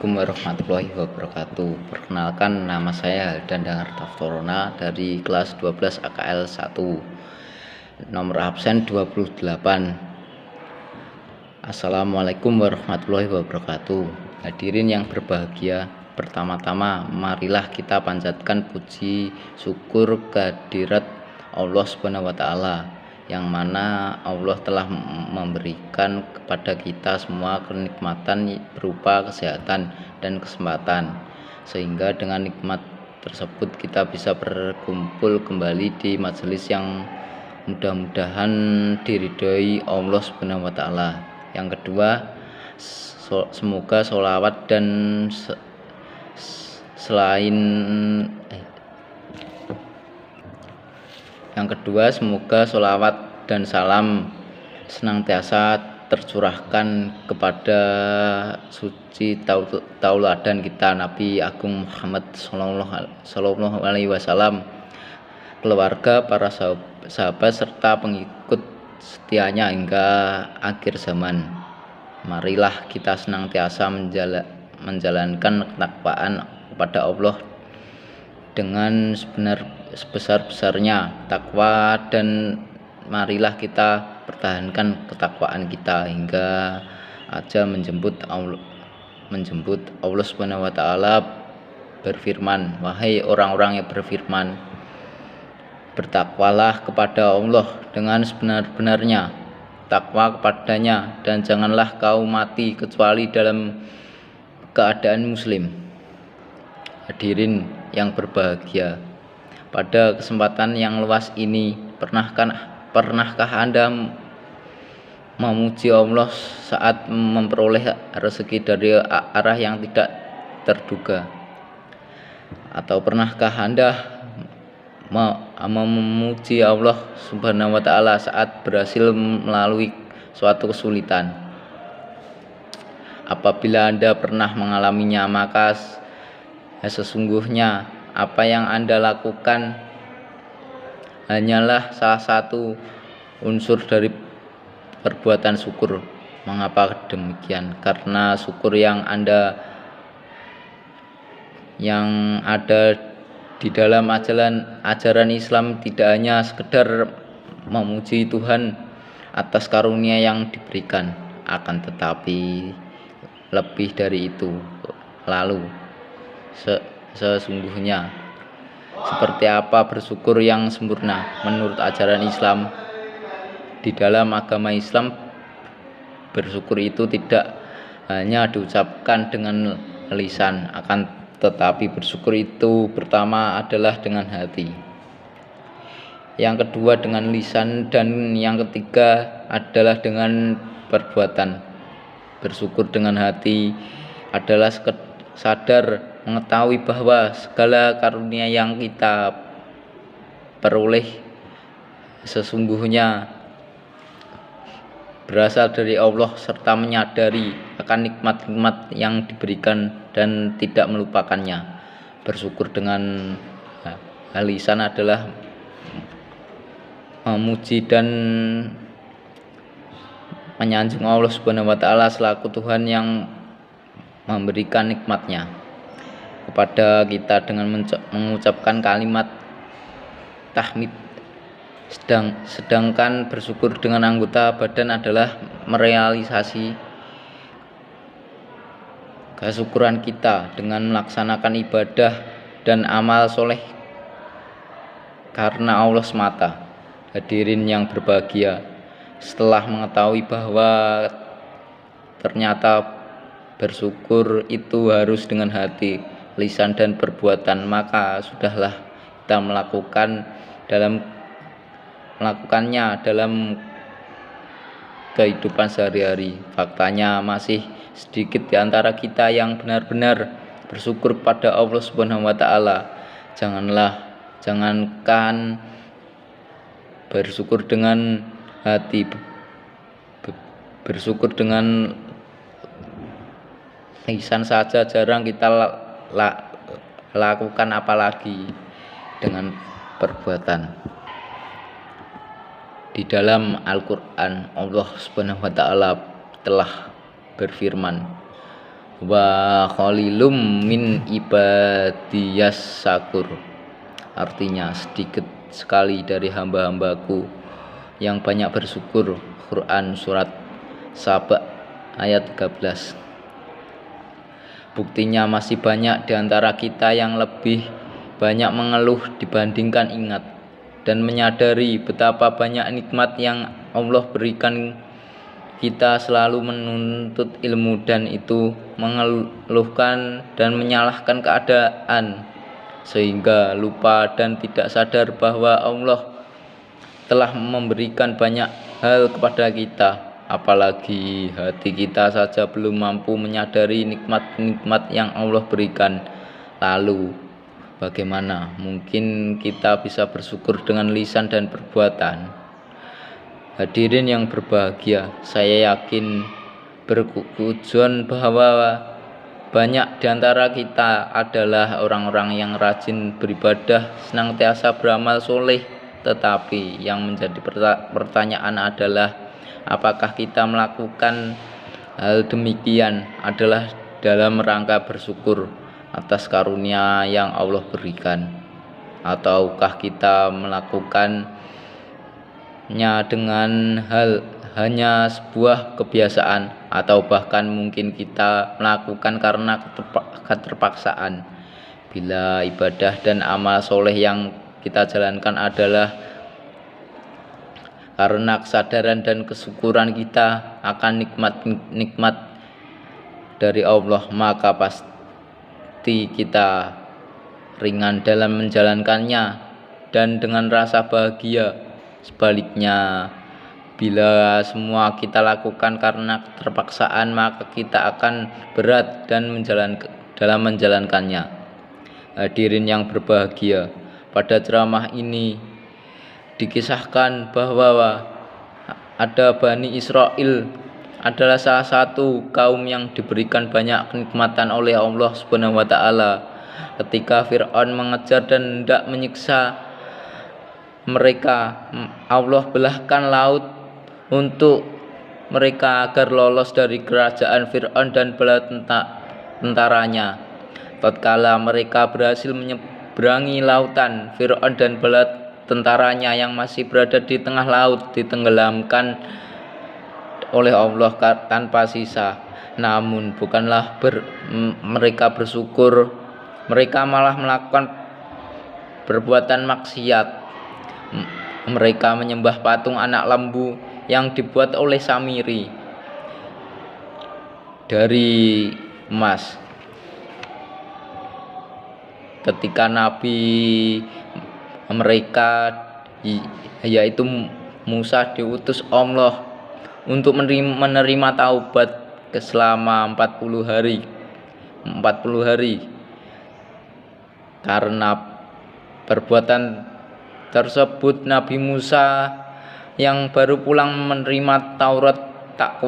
Assalamualaikum warahmatullahi wabarakatuh. Perkenalkan, nama saya Haldan Dangartaftorona dari kelas 12 AKL 1. Nomor absen 28. Assalamualaikum warahmatullahi wabarakatuh. Hadirin yang berbahagia, pertama-tama marilah kita panjatkan puji syukur kehadirat Allah Subhanahu wa taala, yang mana Allah telah memberikan kepada kita semua kenikmatan berupa kesehatan dan kesempatan, sehingga dengan nikmat tersebut kita bisa berkumpul kembali di majelis yang mudah-mudahan diridhoi Allah Subhanahu wa taala. Yang kedua, semoga sholawat dan semoga sholawat dan salam senantiasa tercurahkan kepada suci tauladan kita Nabi Agung Muhammad Sallallahu Alaihi Wasallam, keluarga, para sahabat serta pengikut setianya hingga akhir zaman. Marilah kita senantiasa menjalankan ketakwaan kepada Allah dengan sebesar-besarnya takwa, dan marilah kita pertahankan ketakwaan kita hingga aja menjemput Allah Subhanahu wa taala berfirman, "Wahai orang-orang yang berfirman, bertakwalah kepada Allah dengan sebenar-benarnya takwa kepadanya, dan janganlah kau mati kecuali dalam keadaan muslim." Hadirin yang berbahagia, pada kesempatan yang luas ini, pernahkah Anda memuji Allah saat memperoleh rezeki dari arah yang tidak terduga? Atau pernahkah Anda memuji Allah Subhanahu wa taala saat berhasil melalui suatu kesulitan? Apabila Anda pernah mengalaminya, maka sesungguhnya apa yang Anda lakukan hanyalah salah satu unsur dari perbuatan syukur. Mengapa demikian? Karena syukur yang ada di dalam ajaran Islam tidak hanya sekedar memuji Tuhan atas karunia yang diberikan, akan tetapi lebih dari itu. Lalu sesungguhnya seperti apa bersyukur yang sempurna menurut ajaran Islam? Di dalam agama Islam, bersyukur itu tidak hanya diucapkan dengan lisan, akan tetapi bersyukur itu pertama adalah dengan hati, yang kedua dengan lisan, dan yang ketiga adalah dengan perbuatan. Bersyukur dengan hati adalah sadar mengetahui bahwa segala karunia yang kita peroleh sesungguhnya berasal dari Allah, serta menyadari akan nikmat-nikmat yang diberikan dan tidak melupakannya. Bersyukur dengan lisan adalah memuji dan menyanjung Allah Subhanahu wa taala selaku Tuhan yang memberikan nikmatnya kepada kita dengan mengucapkan kalimat tahmid. Sedangkan bersyukur dengan anggota badan adalah merealisasi kesyukuran kita dengan melaksanakan ibadah dan amal soleh karena Allah semata. Hadirin yang berbahagia, setelah mengetahui bahwa ternyata bersyukur itu harus dengan hati, lisan, dan perbuatan, maka sudahlah kita melakukannya dalam kehidupan sehari-hari. Faktanya masih sedikit di antara kita yang benar-benar bersyukur pada Allah Subhanahu wa taala. Jangankan bersyukur dengan hati, bersyukur dengan lisan saja jarang kita lakukan, apalagi dengan perbuatan. Di dalam Al-Quran, Allah Subhanahu wa taala telah berfirman, wa khalilum min ibadiyas syakur. Artinya sedikit sekali dari hamba-hambaku yang banyak bersyukur. Quran surat Saba ayat 13. Buktinya masih banyak di antara kita yang lebih banyak mengeluh dibandingkan ingat dan menyadari betapa banyak nikmat yang Allah berikan. Kita selalu menuntut ilmu dan itu mengeluhkan dan menyalahkan keadaan sehingga lupa dan tidak sadar bahwa Allah telah memberikan banyak hal kepada kita. Apalagi hati kita saja belum mampu menyadari nikmat-nikmat yang Allah berikan. Lalu bagaimana mungkin kita bisa bersyukur dengan lisan dan perbuatan? Hadirin yang berbahagia, saya yakin bertujuan bahwa banyak di antara kita adalah orang-orang yang rajin beribadah, senantiasa beramal soleh. Tetapi yang menjadi pertanyaan adalah, apakah kita melakukan hal demikian adalah dalam rangka bersyukur atas karunia yang Allah berikan, ataukah kita melakukannya dengan hanya sebuah kebiasaan, atau bahkan mungkin kita melakukan karena keterpaksaan. Bila ibadah dan amal soleh yang kita jalankan adalah karena kesadaran dan kesyukuran kita akan nikmat dari Allah, maka pasti kita ringan dalam menjalankannya dan dengan rasa bahagia. Sebaliknya, bila semua kita lakukan karena keterpaksaan, maka kita akan berat dalam menjalankannya. Hadirin yang berbahagia, pada ceramah ini dikisahkan bahwa ada Bani Israel adalah salah satu kaum yang diberikan banyak kenikmatan oleh Allah Subhanahu wa taala. Ketika Fir'aun mengejar dan hendak menyiksa mereka, Allah belahkan laut untuk mereka agar lolos dari kerajaan Fir'aun dan bala tentaranya. Tatkala mereka berhasil menyeberangi lautan, Fir'aun dan bala tentaranya yang masih berada di tengah laut ditenggelamkan oleh Allah tanpa sisa. Namun bukanlah mereka bersyukur, mereka malah melakukan perbuatan maksiat. Mereka menyembah patung anak lembu yang dibuat oleh Samiri dari emas. Ketika Nabi mereka yaitu Musa diutus Allah untuk menerima taubat selama 40 hari karena perbuatan tersebut, Nabi Musa yang baru pulang menerima Taurat tak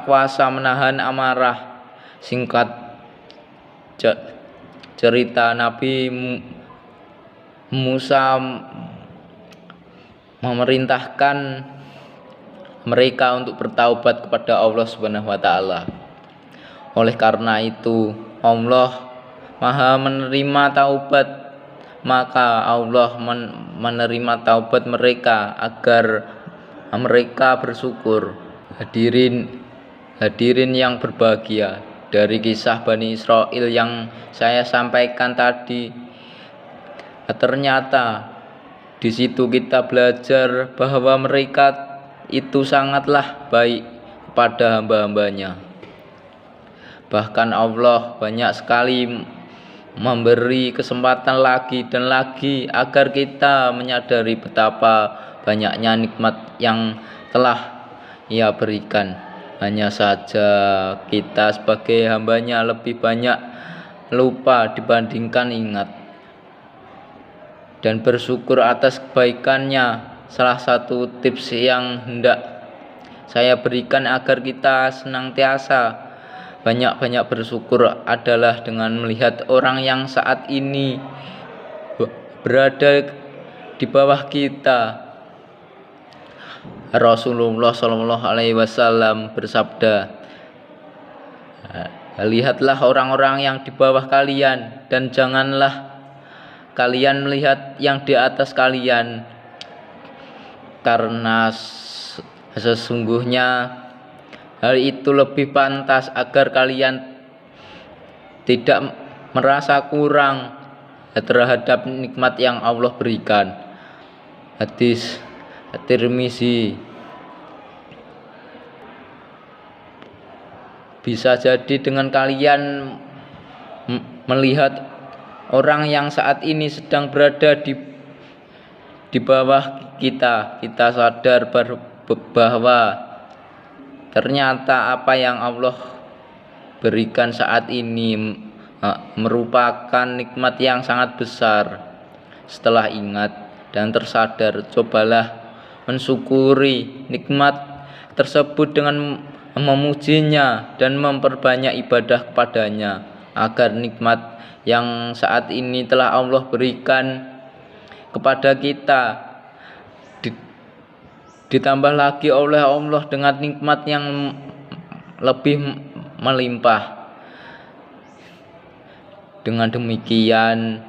kuasa menahan amarah. Singkat cerita, Nabi Musa memerintahkan mereka untuk bertaubat kepada Allah Subhanahu wa taala. Oleh karena itu, Allah Maha menerima taubat, maka Allah menerima taubat mereka agar mereka bersyukur. Hadirin yang berbahagia, dari kisah Bani Israel yang saya sampaikan tadi, ternyata di situ kita belajar bahwa mereka itu sangatlah baik kepada hamba-hambanya. Bahkan Allah banyak sekali memberi kesempatan lagi dan lagi agar kita menyadari betapa banyaknya nikmat yang telah Ia berikan. Hanya saja kita sebagai hambanya lebih banyak lupa dibandingkan ingat dan bersyukur atas kebaikannya. Salah satu tips yang hendak saya berikan agar kita senantiasa banyak-banyak bersyukur adalah dengan melihat orang yang saat ini berada di bawah kita. Rasulullah SAW bersabda, Lihatlah orang-orang yang di bawah kalian, dan janganlah kalian melihat yang di atas kalian, karena sesungguhnya hal itu lebih pantas agar kalian tidak merasa kurang terhadap nikmat yang Allah berikan. Hadis Tirmizi. Bisa jadi dengan kalian melihat orang yang saat ini sedang berada di bawah kita sadar bahwa ternyata apa yang Allah berikan saat ini merupakan nikmat yang sangat besar. Setelah ingat dan tersadar, cobalah mensyukuri nikmat tersebut dengan memujinya dan memperbanyak ibadah kepadanya, agar nikmat yang saat ini telah Allah berikan kepada kita ditambah lagi oleh Allah dengan nikmat yang lebih melimpah. Dengan demikian,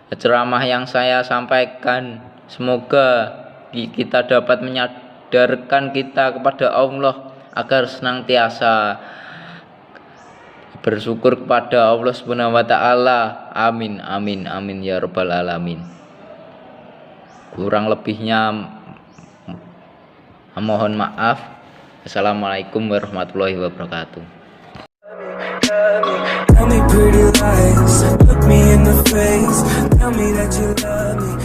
ceramah yang saya sampaikan semoga kita dapat menyadarkan kita kepada Allah agar senantiasa bersyukur kepada Allah Subhanahu wa taala. Amin amin amin ya rabbal alamin. Kurang lebihnya mohon maaf. Assalamualaikum warahmatullahi wabarakatuh. Tell me pretty lies, look me in the face, tell me that you love me.